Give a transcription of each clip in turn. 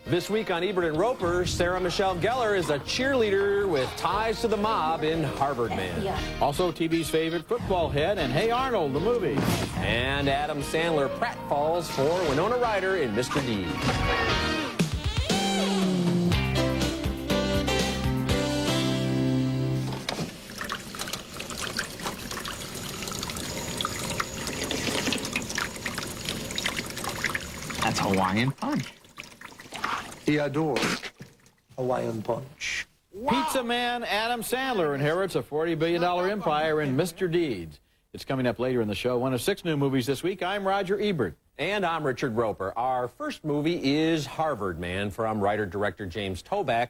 This week on Ebert and Roeper, Sarah Michelle Gellar is a cheerleader with ties to the mob in Harvard Man. Also, TV's favorite football head and Hey Arnold, the movie. And Adam Sandler pratfalls for Winona Ryder in Mr. Deeds. That's Hawaiian punch. He adores Hawaiian punch. Wow. Pizza man Adam Sandler inherits a $40 billion empire in Mr. Deeds. It's coming up later in the show. One of 6 new movies this week. I'm Roger Ebert. And I'm Richard Roeper. Our first movie is Harvard Man from writer-director James Toback,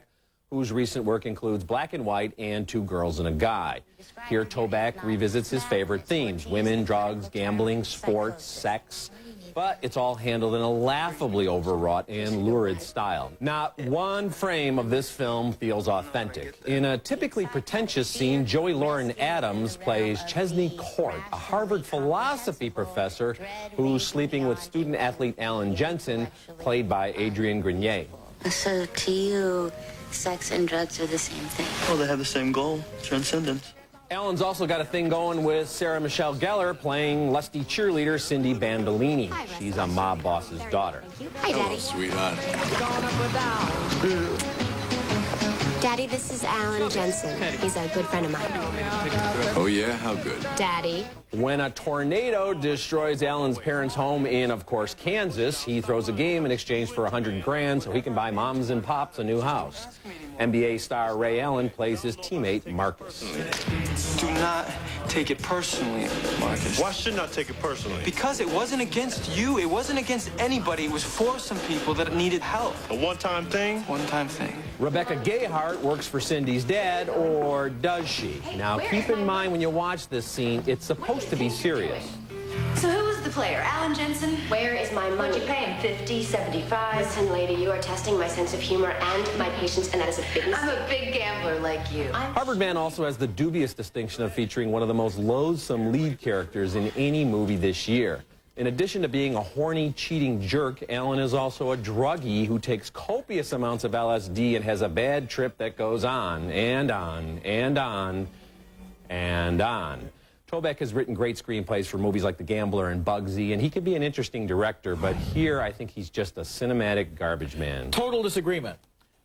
whose recent work includes Black and White and Two Girls and a Guy. Here, Toback revisits his favorite themes: women, drugs, gambling, sports, sex. But it's all handled in a laughably overwrought and lurid style. Not one frame of this film feels authentic. In a typically pretentious scene, Joey Lauren Adams plays Chesney Court, a Harvard philosophy professor who's sleeping with student-athlete Alan Jensen, played by Adrian Grenier. So to you, sex and drugs are the same thing? Well, they have the same goal, transcendence. Alan's also got a thing going with Sarah Michelle Gellar playing lusty cheerleader Cindy Bandolini. She's a mob boss's daughter. Hi, Daddy. Sweetheart. Daddy, this is Alan Jensen. He's a good friend of mine. Oh, yeah? How good? Daddy. When a tornado destroys Alan's parents' home in, of course, Kansas, he throws a game in exchange for $100 grand so he can buy moms and pops a new house. NBA star Ray Allen plays his teammate, Marcus. Do not take it personally, Marcus. Why shouldn't I take it personally? Because it wasn't against you. It wasn't against anybody. It was for some people that needed help. A one-time thing? One-time thing. Rebecca Gayheart works for Cindy's dad, or does she? Now, keep in mind when you watch this scene, it's supposed to be serious. So who was the player? Alan Jensen? Where is my money? What'd you pay him? 50, 75? Listen, lady, you are testing my sense of humor and my patience, and that is a big mistake. I'm a big gambler like you. Harvard Man also has the dubious distinction of featuring one of the most loathsome lead characters in any movie this year. In addition to being a horny, cheating jerk, Alan is also a druggie who takes copious amounts of LSD and has a bad trip that goes on and on and on and on. Toback has written great screenplays for movies like The Gambler and Bugsy, and he can be an interesting director, but here I think he's just a cinematic garbage man. Total disagreement.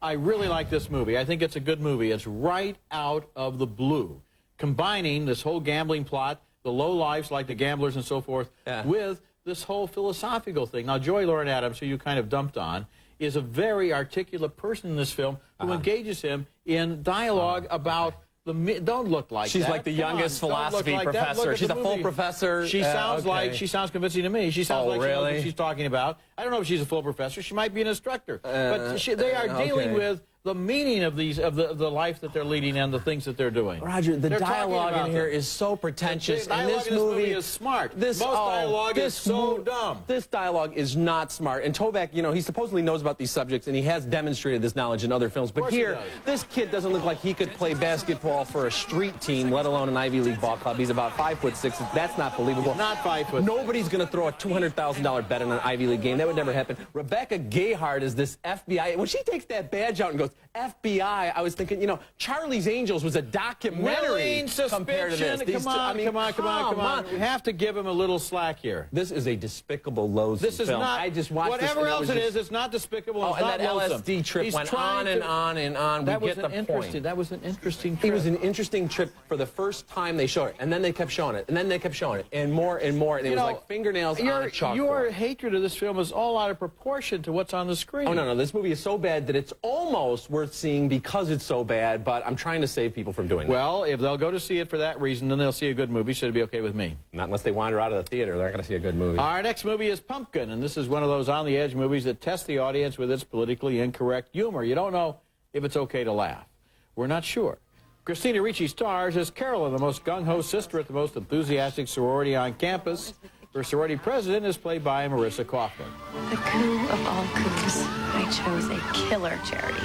I really like this movie. I think it's a good movie. It's right out of the blue, combining this whole gambling plot, the low lives like the gamblers and so forth, with this whole philosophical thing. Now, Joey Lauren Adams, who you kind of dumped on, is a very articulate person in this film who engages him in dialogue about don't look like She's that. like the Come youngest on, philosophy like professor. She's a full professor. She sounds like, she sounds convincing to me. She sounds like she knows what she's talking about. I don't know if she's a full professor. She might be an instructor. But they are dealing with the meaning of these, of the life that they're leading and the things that they're doing. Roger, the dialogue in here is so pretentious. And this movie is smart. Most dialogue is so dumb. This dialogue is not smart. And Toback, you know, he supposedly knows about these subjects, and he has demonstrated this knowledge in other films. But here, this kid doesn't look like he could play basketball for a street team, let alone an Ivy League ball club. He's about 5'6". That's not believable. Not 5 foot. Nobody's going to throw a $200,000 bet on an Ivy League game. That would never happen. Rebecca Gayheart is this FBI. When she takes that badge out and goes, FBI, I was thinking, you know, Charlie's Angels was a documentary compared to this. Come on. We have to give him a little slack here. This is a despicable, loathsome This is film. not, I just watched whatever else it is, it's not despicable. Oh, it's and not that loathsome. LSD trip went on and on and on. We get the point. That was an interesting trip. It was an interesting trip for the first time they showed it, and then they kept showing it, and then they kept showing it, and more, and it was like fingernails on a chalkboard. Your hatred of this film is all out of proportion to what's on the screen. Oh, no, this movie is so bad that it's almost worth seeing because it's so bad, but I'm trying to save people from doing that. Well, if they'll go to see it for that reason, then they'll see a good movie, so it'll be okay with me. Not unless they wander out of the theater. They're not going to see a good movie. Our next movie is Pumpkin, and this is one of those on-the-edge movies that test the audience with its politically incorrect humor. You don't know if it's okay to laugh. We're not sure. Christina Ricci stars as Carolyn, the most gung-ho sister at the most enthusiastic sorority on campus. Her sorority president is played by Marissa Kaufman. The coup of all coups, I chose a killer charity.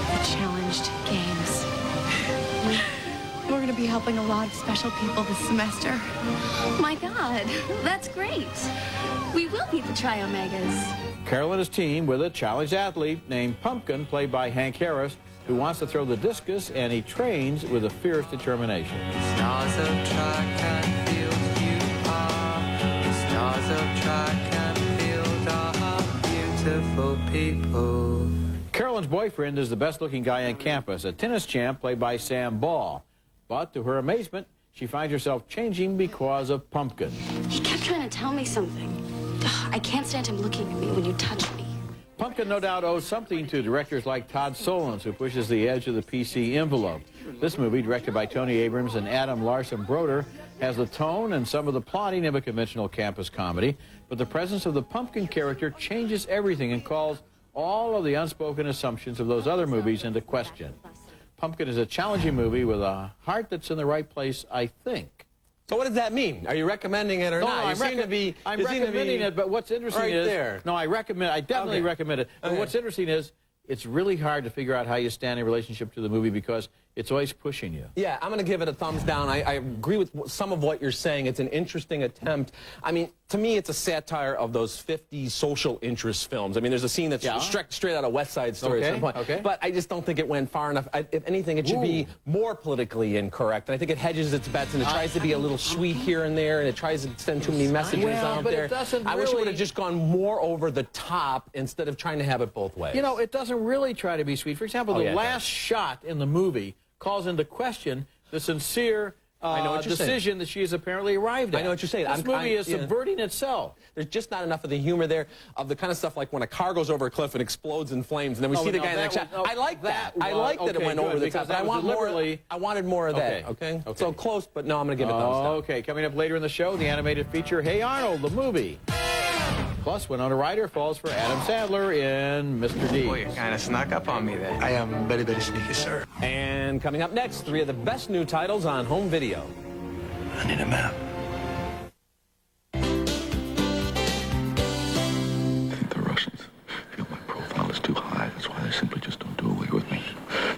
The Challenged Games. We're going to be helping a lot of special people this semester. My God, that's great. We will beat the Tri-Omegas. Carol and his team with a challenged athlete named Pumpkin, played by Hank Harris, who wants to throw the discus, and he trains with a fierce determination. Stars of track and field you are. The stars of track and field are beautiful people. Carolyn's boyfriend is the best-looking guy on campus, a tennis champ played by Sam Ball. But to her amazement, she finds herself changing because of Pumpkin. He kept trying to tell me something. Ugh, I can't stand him looking at me when you touch me. Pumpkin no doubt owes something to directors like Todd Solondz, who pushes the edge of the PC envelope. This movie, directed by Tony Abrams and Adam Larson Broder, has the tone and some of the plotting of a conventional campus comedy, but the presence of the Pumpkin character changes everything and calls all of the unspoken assumptions of those other movies into question. Pumpkin is a challenging movie with a heart that's in the right place, I think. So what does that mean? Are you recommending it or not? I'm recommending it, but what's interesting right is... there. No, I definitely recommend it. But what's interesting is it's really hard to figure out how you stand in relationship to the movie because it's always pushing you. Yeah, I'm going to give it a thumbs down. I agree with some of what you're saying. It's an interesting attempt. I mean, to me, it's a satire of those 50s social interest films. I mean, there's a scene that's straight out of West Side Story at some point. But I just don't think it went far enough. If anything, it should be more politically incorrect. And I think it hedges its bets, and it tries to be a little sweet here and there, and it tries to send too many messages out there. I wish it would have just gone more over the top instead of trying to have it both ways. You know, it doesn't really try to be sweet. For example, the last shot in the movie calls into question the sincere decision that she has apparently arrived at. I know what you're saying. This movie is subverting itself. There's just not enough of the humor there, of the kind of stuff like when a car goes over a cliff and explodes in flames, and then we see the guy in the next shot. I like that. I like that it went over the top. But I wanted more of that. Okay? So close, but no, I'm going to give it thumbs down. Okay, coming up later in the show, the animated feature, Hey Arnold, the movie. Plus, Winona Ryder falls for Adam Sandler in Mr. D. Boy, you kind of snuck up on me there. I am very, very sneaky, sir. And coming up next, 3 of the best new titles on home video. I need a map. I think the Russians feel my profile is too high. That's why they simply just don't do away with me.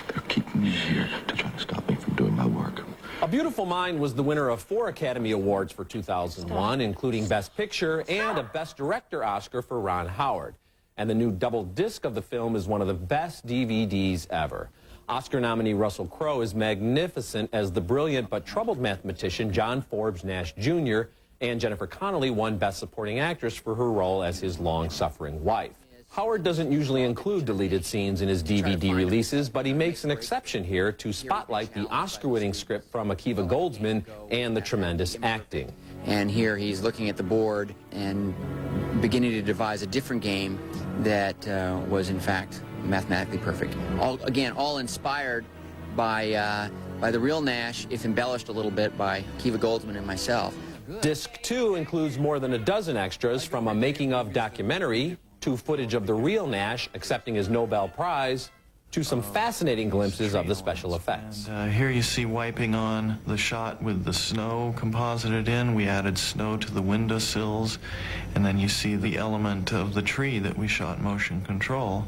They're keeping me here to try to stop me from doing my work. A Beautiful Mind was the winner of 4 Academy Awards for 2001, including Best Picture and a Best Director Oscar for Ron Howard. And the new double disc of the film is one of the best DVDs ever. Oscar nominee Russell Crowe is magnificent as the brilliant but troubled mathematician John Forbes Nash Jr., and Jennifer Connelly won Best Supporting Actress for her role as his long-suffering wife. Howard doesn't usually include deleted scenes in his DVD releases, but he makes an exception here to spotlight the Oscar-winning script from Akiva Goldsman and the tremendous acting. And here he's looking at the board and beginning to devise a different game that was, in fact, mathematically perfect. All inspired by the real Nash, if embellished a little bit by Akiva Goldsman and myself. Disc 2 includes more than a dozen extras, from a making-of documentary to footage of the real Nash accepting his Nobel Prize, to some fascinating glimpses of the special effects. And here you see wiping on the shot with the snow composited in. We added snow to the windowsills, and then you see the element of the tree that we shot motion control,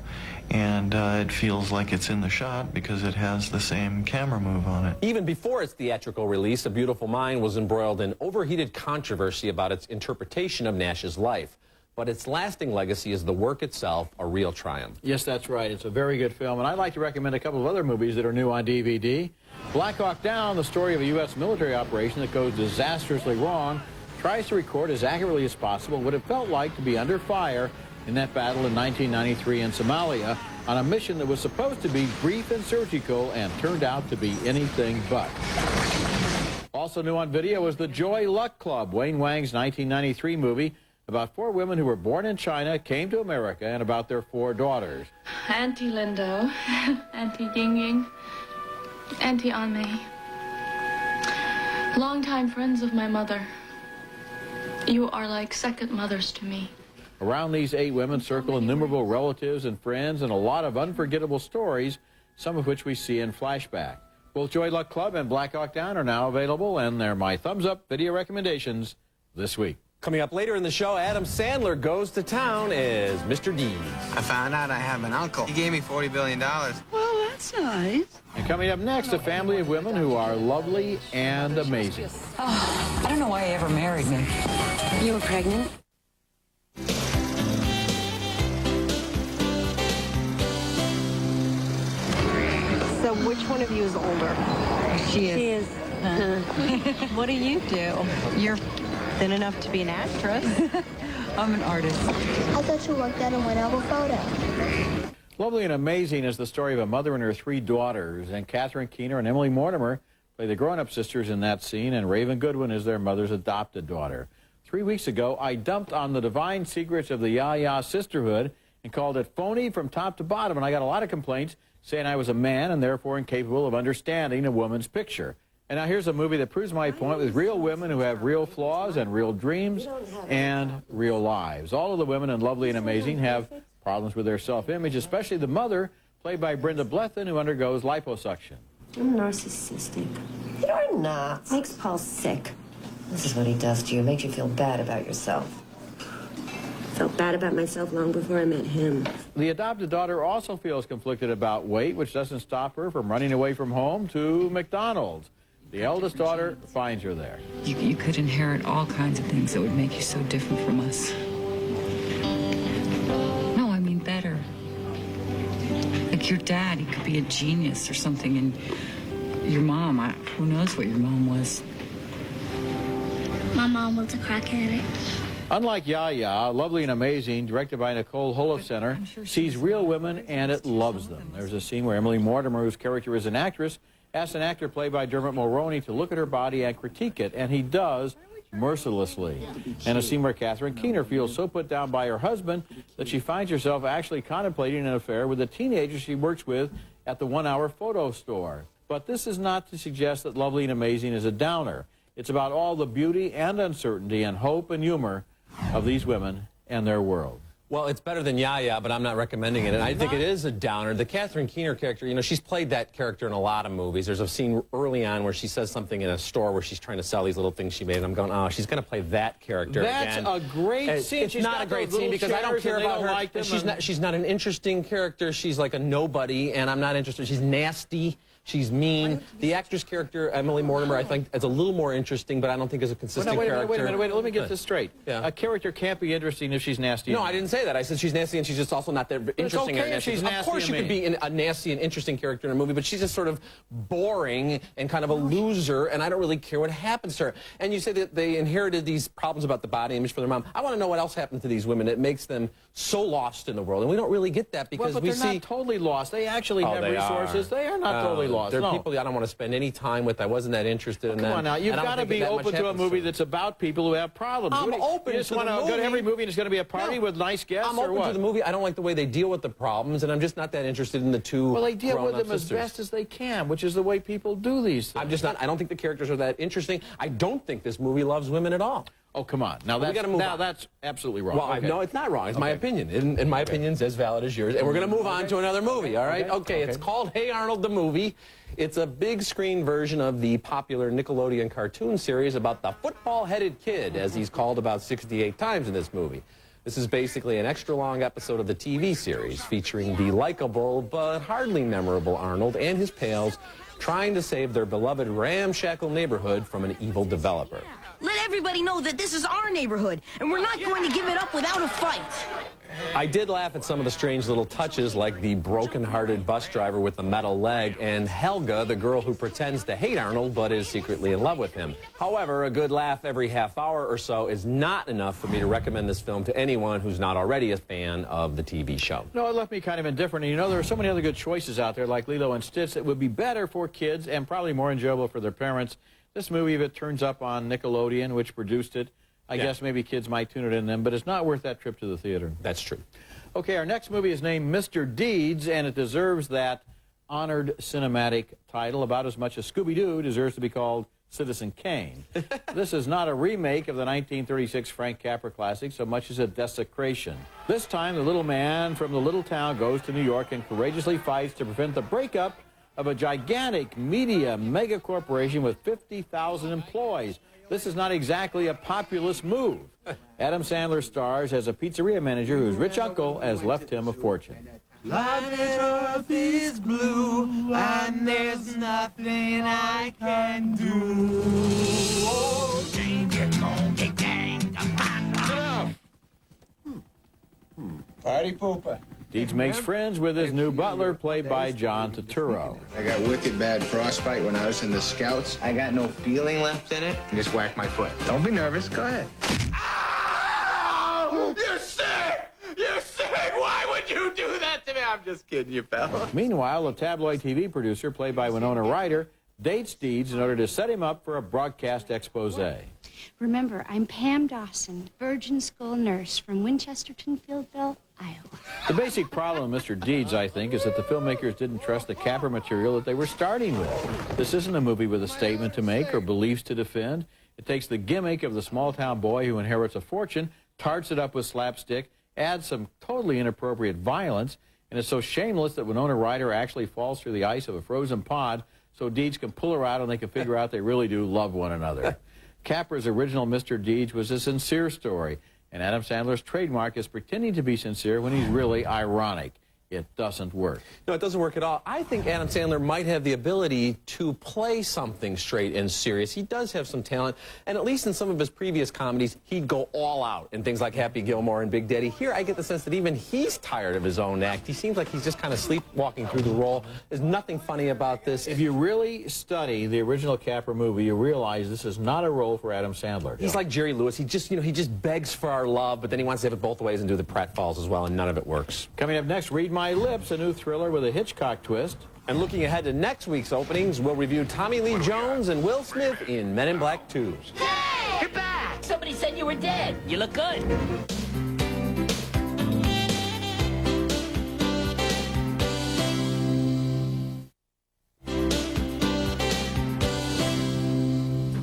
and it feels like it's in the shot because it has the same camera move on it. Even before its theatrical release, A Beautiful Mind was embroiled in overheated controversy about its interpretation of Nash's life. But its lasting legacy is the work itself, a real triumph. Yes, that's right. It's a very good film, and I'd like to recommend a couple of other movies that are new on DVD. Black Hawk Down, the story of a U.S. military operation that goes disastrously wrong, tries to record as accurately as possible what it felt like to be under fire in that battle in 1993 in Somalia on a mission that was supposed to be brief and surgical and turned out to be anything but. Also new on video is The Joy Luck Club, Wayne Wang's 1993 movie about 4 women who were born in China, came to America, and about their 4 daughters. Auntie Lindo, Auntie Ying Ying, Auntie Anmei. Longtime friends of my mother. You are like second mothers to me. Around these 8 women circle innumerable relatives and friends and a lot of unforgettable stories, some of which we see in flashback. Both Joy Luck Club and Black Hawk Down are now available, and they're my thumbs-up video recommendations this week. Coming up later in the show, Adam Sandler goes to town as Mr. Deeds. I found out I have an uncle. He gave me $40 billion. Well, that's nice. And coming up next, a family of women who are lovely and amazing. Oh, I don't know why he ever married me. You were pregnant? So which one of you is older? She is. She is. What do you do? You're thin enough to be an actress. I'm an artist. I thought you worked at a one-album photo. Lovely and Amazing is the story of a mother and her 3 daughters, and Catherine Keener and Emily Mortimer play the grown-up sisters in that scene, and Raven Goodwin is their mother's adopted daughter. 3 weeks ago, I dumped on the divine secrets of the Ya-Ya sisterhood and called it phony from top to bottom, and I got a lot of complaints saying I was a man and therefore incapable of understanding a woman's picture. And now here's a movie that proves my point with real women who have real flaws and real dreams and real lives. All of the women in Lovely and Amazing have problems with their self-image, especially the mother, played by Brenda Blethyn, who undergoes liposuction. I'm narcissistic. You're not. Makes Paul sick. This is what he does to you. Makes you feel bad about yourself. Felt bad about myself long before I met him. The adopted daughter also feels conflicted about weight, which doesn't stop her from running away from home to McDonald's. The eldest daughter finds her there. You could inherit all kinds of things that would make you so different from us. No, I mean better. Like your dad, he could be a genius or something, and your mom, who knows what your mom was. My mom was a crack addict. Unlike Ya-Ya, Lovely and Amazing, directed by Nicole Holofcener, sees real women and it loves them. There's a scene where Emily Mortimer, whose character is an actress, asks an actor played by Dermot Mulroney to look at her body and critique it, and he does mercilessly. And a scene where Catherine Keener feels so put down by her husband that she finds herself actually contemplating an affair with a teenager she works with at the one-hour photo store. But this is not to suggest that Lovely and Amazing is a downer. It's about all the beauty and uncertainty and hope and humor of these women and their world. Well, it's better than Ya-Ya, but I'm not recommending it. And I think it is a downer. The Catherine Keener character, you know, she's played that character in a lot of movies. There's a scene early on where she says something in a store where she's trying to sell these little things she made. And I'm going, oh, she's going to play that character again. That's a great scene. It's not a great scene because I don't care about her. Like she's not an interesting character. She's like a nobody, and I'm not interested. She's nasty. She's mean. The actress character, Emily Mortimer, I think is a little more interesting, but I don't think is a consistent character. Wait a minute. Let me get this straight. Yeah. A character can't be interesting if she's nasty. No, I didn't say that. I said she's nasty and she's just also not that interesting. It's okay if she's nasty. Of course, you could be a nasty and interesting character in a movie, but she's just sort of boring and kind of a loser, and I don't really care what happens to her. And you say that they inherited these problems about the body image from their mom. I want to know what else happened to these women that makes them so lost in the world, and we don't really get that because but they're not totally lost. They actually have resources. They are not totally lost. They're people I don't want to spend any time with. I wasn't that interested in them. Come on now, you've got to be open to a movie that's about people who have problems. I'm open. You just want to go to every movie and it's going to be a party with nice guests. I'm open to the movie. I don't like the way they deal with the problems, and I'm just not that interested in the two. Well, they deal with them sisters. as best as they can, which is the way people do these things. I'm just not. I don't think the characters are that interesting. I don't think this movie loves women at all. Oh, come on. Now that's absolutely wrong. Well, okay. no, it's not wrong. It's my opinion. And my opinion's as valid as yours. And we're going to move on to another movie, all right? Okay, it's called Hey Arnold, the movie. It's a big screen version of the popular Nickelodeon cartoon series about the football-headed kid, as he's called about 68 times in this movie. This is basically an extra-long episode of the TV series featuring the likable but hardly memorable Arnold and his pals trying to save their beloved ramshackle neighborhood from an evil developer. Let everybody know that this is our neighborhood, and we're not going to give it up without a fight. I did laugh at some of the strange little touches, like the broken-hearted bus driver with the metal leg, and Helga, the girl who pretends to hate Arnold but is secretly in love with him. However, a good laugh every half hour or so is not enough for me to recommend this film to anyone who's not already a fan of the TV show. No, it left me kind of indifferent. And you know, there are so many other good choices out there, like Lilo and Stitch, that would be better for kids and probably more enjoyable for their parents. This movie, if it turns up on Nickelodeon, which produced it, I guess maybe kids might tune it in then, but it's not worth that trip to the theater. That's true. Okay, our next movie is named Mr. Deeds, and it deserves that honored cinematic title about as much as Scooby-Doo deserves to be called Citizen Kane. This is not a remake of the 1936 Frank Capra classic so much as a desecration. This time, the little man from the little town goes to New York and courageously fights to prevent the breakup of a gigantic media mega corporation with 50,000 employees. This is not exactly a populist move. Adam Sandler stars as a pizzeria manager whose rich uncle has left him a fortune. Planet Earth is blue, and there's nothing I can do. Oh, Party pooper. Deeds makes friends with his new butler, played by John Turturro. I got wicked bad frostbite when I was in the Scouts. I got no feeling left in it. I just whacked my foot. Don't be nervous. Go ahead. Ow! You're sick! You're sick! Why would you do that to me? I'm just kidding you, pal. Meanwhile, a tabloid TV producer, played by Winona Ryder, dates Deeds in order to set him up for a broadcast expose. Remember, I'm Pam Dawson, virgin school nurse from Winchesterton, Fieldville, Iowa. The basic problem with Mr. Deeds, I think, is that the filmmakers didn't trust the capper material that they were starting with. This isn't a movie with a statement to make or beliefs to defend. It takes the gimmick of the small-town boy who inherits a fortune, tarts it up with slapstick, adds some totally inappropriate violence, and is so shameless that Winona Ryder actually falls through the ice of a frozen pond so Deeds can pull her out and they can figure out they really do love one another. Capper's original Mr. Deeds was a sincere story, and Adam Sandler's trademark is pretending to be sincere when he's really ironic. It doesn't work. No, it doesn't work at all. I think Adam Sandler might have the ability to play something straight and serious. He does have some talent, and at least in some of his previous comedies, he'd go all out in things like Happy Gilmore and Big Daddy. Here, I get the sense that even he's tired of his own act. He seems like he's just kind of sleepwalking through the role. There's nothing funny about this. If you really study the original Capper movie, you realize this is not a role for Adam Sandler. He's like Jerry Lewis. He just begs for our love, but then he wants to have it both ways and do the pratfalls as well, and none of it works. Coming up next, Read My Lips, a new thriller with a Hitchcock twist. And looking ahead to next week's openings, we'll review Tommy Lee Jones and Will Smith in Men in Black 2. Hey! You're back! Somebody said you were dead. You look good.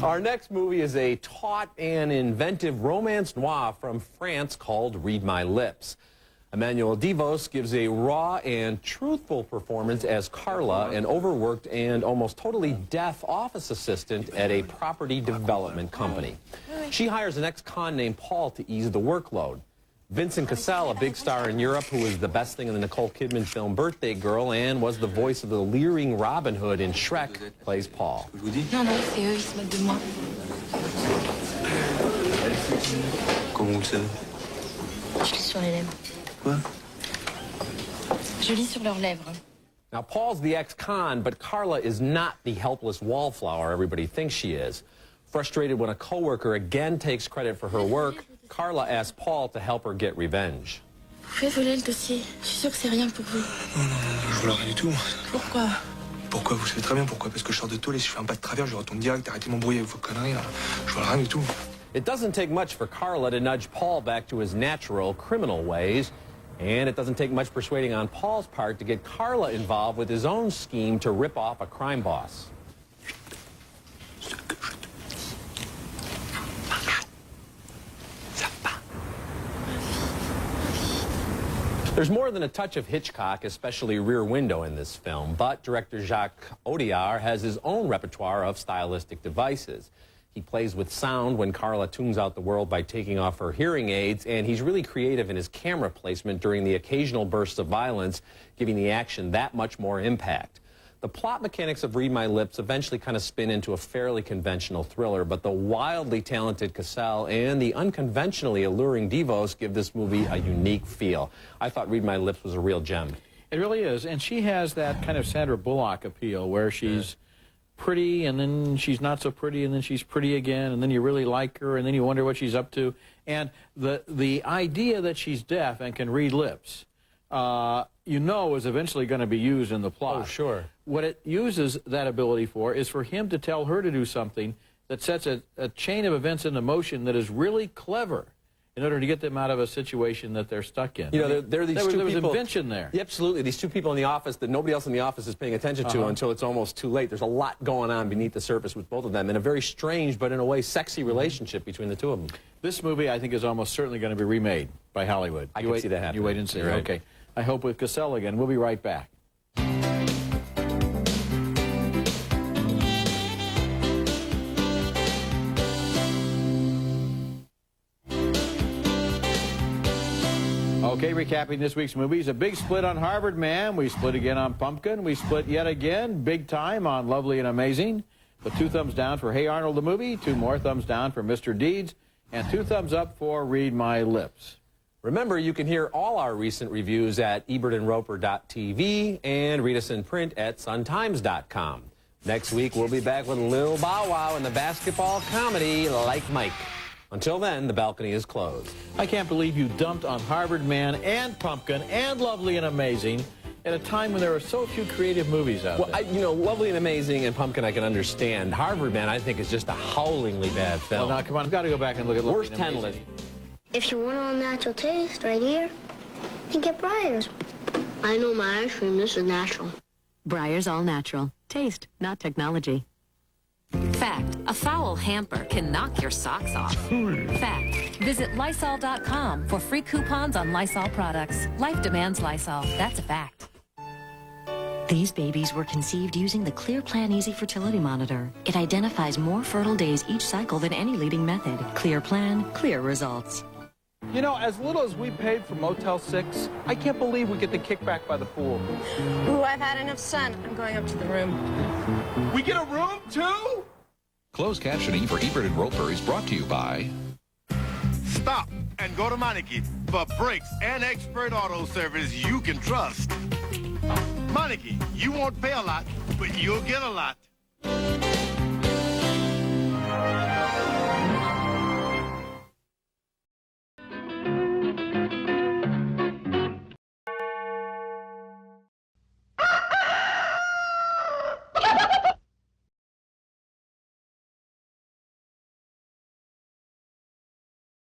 Our next movie is a taut and inventive romance noir from France called Read My Lips. Emmanuel Devos gives a raw and truthful performance as Carla, an overworked and almost totally deaf office assistant at a property development company. She hires an ex-con named Paul to ease the workload. Vincent Cassel, a big star in Europe who was the best thing in the Nicole Kidman film Birthday Girl and was the voice of the leering Robin Hood in Shrek, plays Paul. Non, non, c'est eux, ils se moquent de moi. Comment vous le savez? Je lis sur les lèvres. Quoi? Je lis sur leurs lèvres. Now, Paul's the ex-con, but Carla is not the helpless wallflower everybody thinks she is. Frustrated when a coworker again takes credit for her work, Carla asks Paul to help her get revenge. Vous pouvez voler le dossier. Je suis sûre que c'est rien pour vous. Non, je vole rien du tout. Pourquoi? Pourquoi? Vous savez très bien pourquoi. Parce que je sors de tôle et si je fais un pas de travers, je retourne direct. Arrêtez de m'embrouiller, vos conneries, là. Je vole rien du tout. It doesn't take much for Carla to nudge Paul back to his natural criminal ways, and it doesn't take much persuading on Paul's part to get Carla involved with his own scheme to rip off a crime boss. There's more than a touch of Hitchcock, especially Rear Window, in this film, but director Jacques Audiard has his own repertoire of stylistic devices. He plays with sound when Carla tunes out the world by taking off her hearing aids, and he's really creative in his camera placement during the occasional bursts of violence, giving the action that much more impact. The plot mechanics of Read My Lips eventually kind of spin into a fairly conventional thriller, but the wildly talented Cassel and the unconventionally alluring Devos give this movie a unique feel. I thought Read My Lips was a real gem. It really is, and she has that kind of Sandra Bullock appeal where she's pretty, and then she's not so pretty, and then she's pretty again, and then you really like her, and then you wonder what she's up to. And the idea that she's deaf and can read lips, you know, is eventually going to be used in the plot. Oh, sure. What it uses that ability for is for him to tell her to do something that sets a chain of events into motion that is really clever in order to get them out of a situation that they're stuck in. You know, there are these two people. There was invention there. Yeah, absolutely. These two people in the office that nobody else in the office is paying attention to until it's almost too late. There's a lot going on beneath the surface with both of them, and a very strange, but in a way sexy relationship between the two of them. This movie, I think, is almost certainly going to be remade by Hollywood. I can see that happening. You wait and see. Right. Okay. I hope with Cassel again. We'll be right back. Okay, recapping this week's movies. A big split on Harvard Man. We split again on Pumpkin. We split yet again, big time, on Lovely and Amazing. But 2 thumbs down for Hey Arnold the movie, 2 more thumbs down for Mr. Deeds, and 2 thumbs up for Read My Lips. Remember, you can hear all our recent reviews at ebertandroper.tv and read us in print at suntimes.com. Next week, we'll be back with Lil Bow Wow and the basketball comedy Like Mike. Until then, the balcony is closed. I can't believe you dumped on Harvard Man and Pumpkin and Lovely and Amazing at a time when there are so few creative movies out there. You know, Lovely and Amazing and Pumpkin I can understand. Harvard Man, I think, is just a howlingly bad film. Well, now, come on, I've got to go back and look at Lovely Worst and 10 Amazing. list. If you want all natural taste right here, you get Breyers. I know my ice cream. This is natural. Breyers All Natural. Taste, not technology. Fact, a foul hamper can knock your socks off. Fact, visit Lysol.com for free coupons on Lysol products. Life demands Lysol. That's a fact. These babies were conceived using the Clear Plan Easy Fertility Monitor. It identifies more fertile days each cycle than any leading method. Clear Plan, clear results. You know, as little as we paid for Motel 6, I can't believe we get the kickback by the pool. Ooh, I've had enough sun. I'm going up to the room. We get a room too? Closed captioning for Ebert and Roeper is brought to you by... Stop and go to Meineke for brakes and expert auto service you can trust. Meineke, you won't pay a lot, but you'll get a lot.